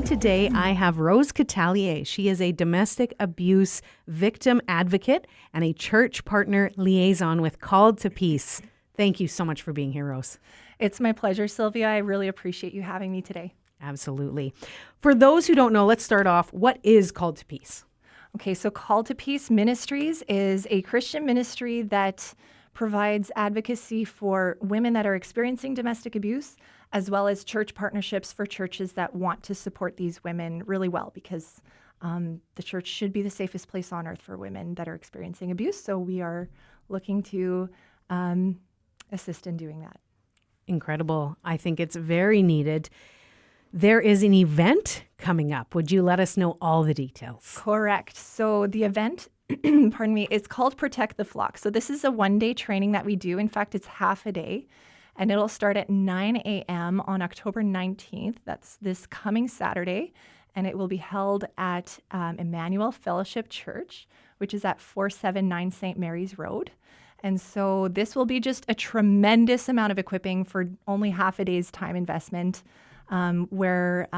today, I have Rose Catalier. She is a domestic abuse victim advocate and a church partner liaison with Called to Peace. Thank you so much for being here, Rose. It's my pleasure, Sylvia. I really appreciate you having me today. Absolutely. For those who don't know, let's start off. What is Called to Peace? Okay, so Called to Peace Ministries is a Christian ministry that provides advocacy for women that are experiencing domestic abuse, as well as church partnerships for churches that want to support these women really well, because the church should be the safest place on earth for women that are experiencing abuse. So we are looking to assist in doing that. Incredible. I think it's very needed. There is an event coming up. Would you let us know all the details? Correct. So the event, pardon me, is called Protect the Flock. So this is a one-day training that we do. In fact, it's half a day, and it'll start at 9 a.m. on October 19th. That's this coming Saturday, and it will be held at Immanuel Fellowship Church, which is at 479 St. Mary's Road. And so this will be just a tremendous amount of equipping for only half a day's time investment, where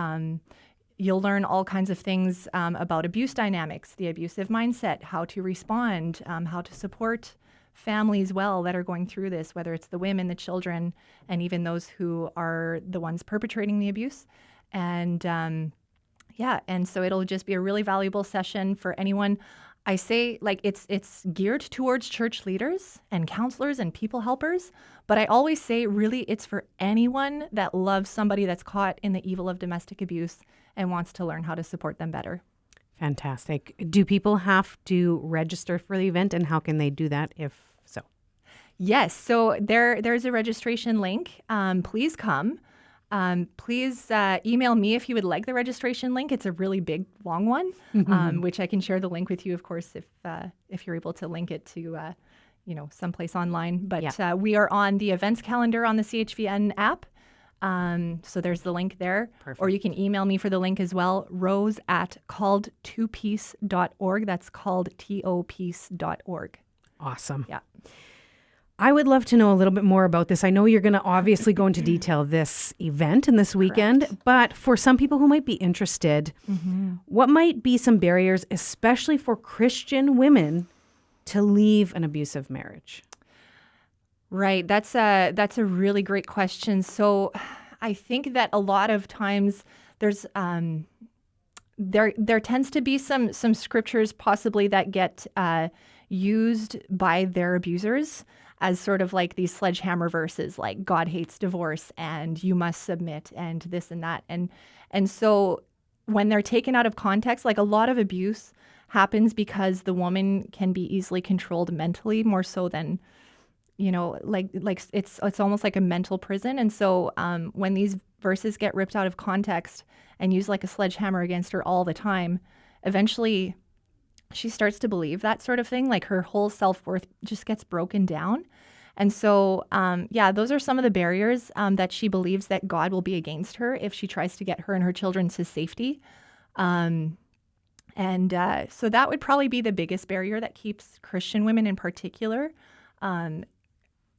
you'll learn all kinds of things about abuse dynamics, the abusive mindset, how to respond, how to support families well that are going through this, whether it's the women, the children, and even those who are the ones perpetrating the abuse. And and so it'll just be a really valuable session for anyone. I say, like, it's geared towards church leaders and counselors and people helpers, but I always say really it's for anyone that loves somebody that's caught in the evil of domestic abuse and wants to learn how to support them better. Fantastic. Do people have to register for the event, and how can they do that if so? Yes, so there's a registration link. Please come. Please email me if you would like the registration link. It's a really big, long one, which I can share the link with you, of course, if you're able to link it to, someplace online. But we are on the events calendar on the CHVN app. So there's the link there. Perfect. Or you can email me for the link as well, rose@calledtopeace.org. That's calledtopeace.org. Awesome. Yeah. I would love to know a little bit more about this. I know you're going to obviously go into detail this event and this weekend, Correct. but for some people who might be interested, what might be some barriers, especially for Christian women, to leave an abusive marriage? Right. That's a really great question. So I think that a lot of times there's there tends to be some scriptures possibly that get used by their abusers as sort of like these sledgehammer verses, like God hates divorce and you must submit and this and that. And so when they're taken out of context, like a lot of abuse happens because the woman can be easily controlled mentally more so than, like it's almost like a mental prison. And so when these verses get ripped out of context and used like a sledgehammer against her all the time, eventually she starts to believe that sort of thing, like her whole self-worth just gets broken down. And so, those are some of the barriers that she believes that God will be against her if she tries to get her and her children to safety. So that would probably be the biggest barrier that keeps Christian women in particular, in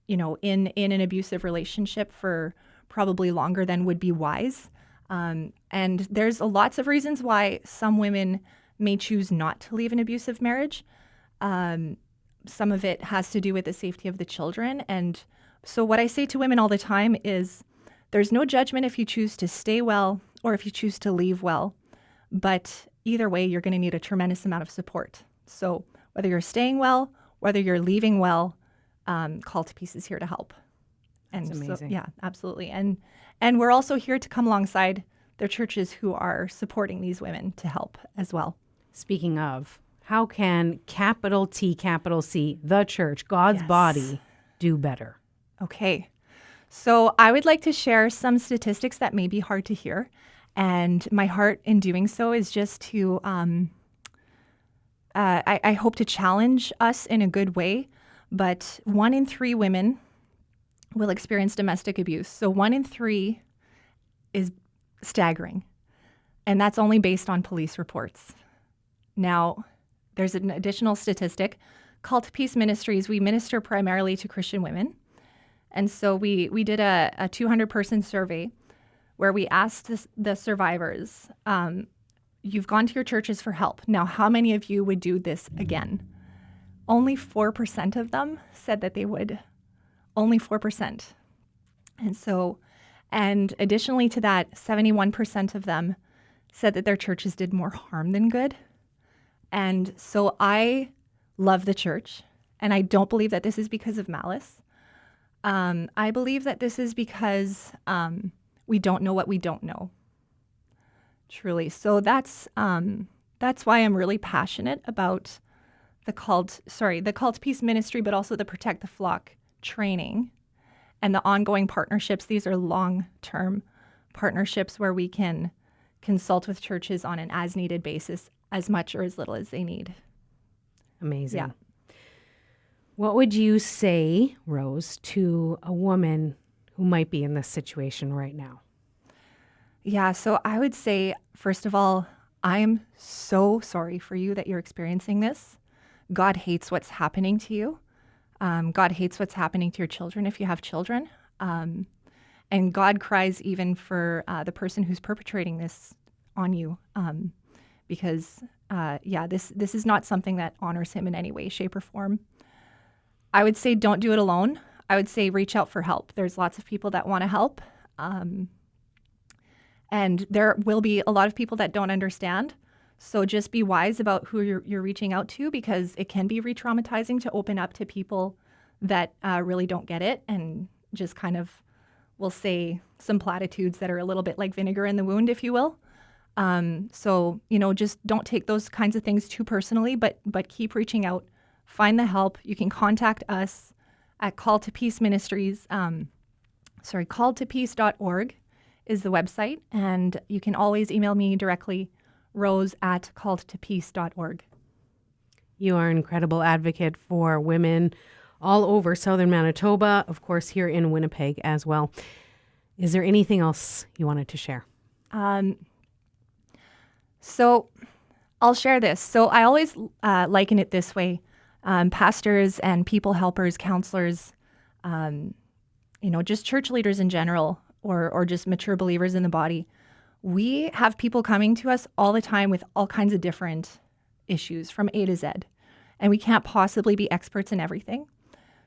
an abusive relationship for probably longer than would be wise. And there's lots of reasons why some women may choose not to leave an abusive marriage. Some of it has to do with the safety of the children. And so what I say to women all the time is there's no judgment if you choose to stay well or if you choose to leave well. But either way, you're going to need a tremendous amount of support. So whether you're staying well, whether you're leaving well, Call to Peace is here to help. And That's amazing. So, yeah, absolutely. And we're also here to come alongside their churches who are supporting these women to help as well. Speaking of, how can capital T, capital C, the church, God's body, do better? Okay. So I would like to share some statistics that may be hard to hear. And my heart in doing so is just to, I hope to challenge us in a good way. But 1 in 3 women will experience domestic abuse. So 1 in 3 is staggering. And that's only based on police reports. Now, there's an additional statistic. Called to Peace Ministries, we minister primarily to Christian women. And so we did a 200-person survey where we asked the survivors, you've gone to your churches for help. Now, how many of you would do this again? Only 4% of them said that they would. Only 4%. And additionally to that, 71% of them said that their churches did more harm than good. And so I love the church, and I don't believe that this is because of malice. I believe that this is because we don't know what we don't know, truly. So that's why I'm really passionate about the Call to Peace ministry, but also the Protect the Flock training and the ongoing partnerships. These are long-term partnerships where we can consult with churches on an as-needed basis, as much or as little as they need. Amazing. Yeah. What would you say, Rose, to a woman who might be in this situation right now? Yeah, so I would say, first of all, I'm so sorry for you that you're experiencing this. God hates what's happening to you. God hates what's happening to your children if you have children. And God cries even for the person who's perpetrating this on you, because this is not something that honors him in any way, shape, or form. I would say don't do it alone. I would say reach out for help. There's lots of people that want to help. And there will be a lot of people that don't understand. So just be wise about who you're reaching out to, because it can be re-traumatizing to open up to people that really don't get it and just kind of will say some platitudes that are a little bit like vinegar in the wound, if you will. So, just don't take those kinds of things too personally, but keep reaching out. Find the help. You can contact us at Call to Peace Ministries. Calledtopeace.org is the website, and you can always email me directly, rose@calledtopeace.org. You are an incredible advocate for women all over southern Manitoba, of course, here in Winnipeg as well. Is there anything else you wanted to share? So I'll share this. So I always liken it this way. Pastors and people helpers, counselors, just church leaders in general, or just mature believers in the body. We have people coming to us all the time with all kinds of different issues from A to Z, and we can't possibly be experts in everything.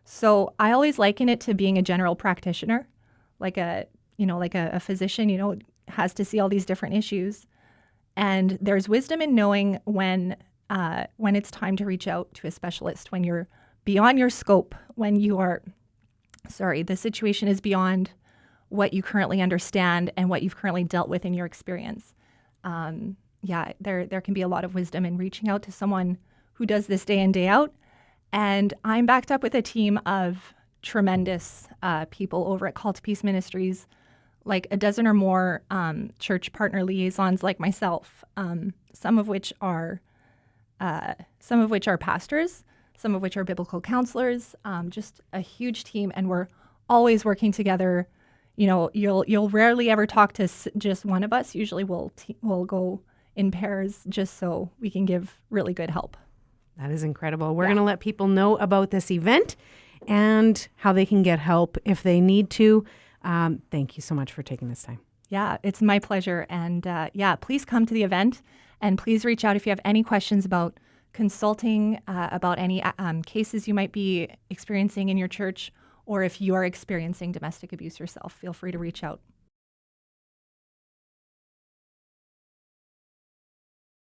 So I always liken it to being a general practitioner, like a physician, has to see all these different issues. And there's wisdom in knowing when it's time to reach out to a specialist, when you're beyond your scope, when the situation is beyond what you currently understand and what you've currently dealt with in your experience. There can be a lot of wisdom in reaching out to someone who does this day in, day out. And I'm backed up with a team of tremendous people over at Call to Peace Ministries, like a dozen or more church partner liaisons like myself, some of which are pastors, some of which are biblical counselors, just a huge team, and we're always working together. You'll rarely ever talk to just one of us. Usually we'll go in pairs just so we can give really good help. That is incredible. We're going to let people know about this event and how they can get help if they need to. Thank you so much for taking this time. Yeah, it's my pleasure. And please come to the event, and please reach out if you have any questions about consulting, about any cases you might be experiencing in your church, or if you are experiencing domestic abuse yourself. Feel free to reach out.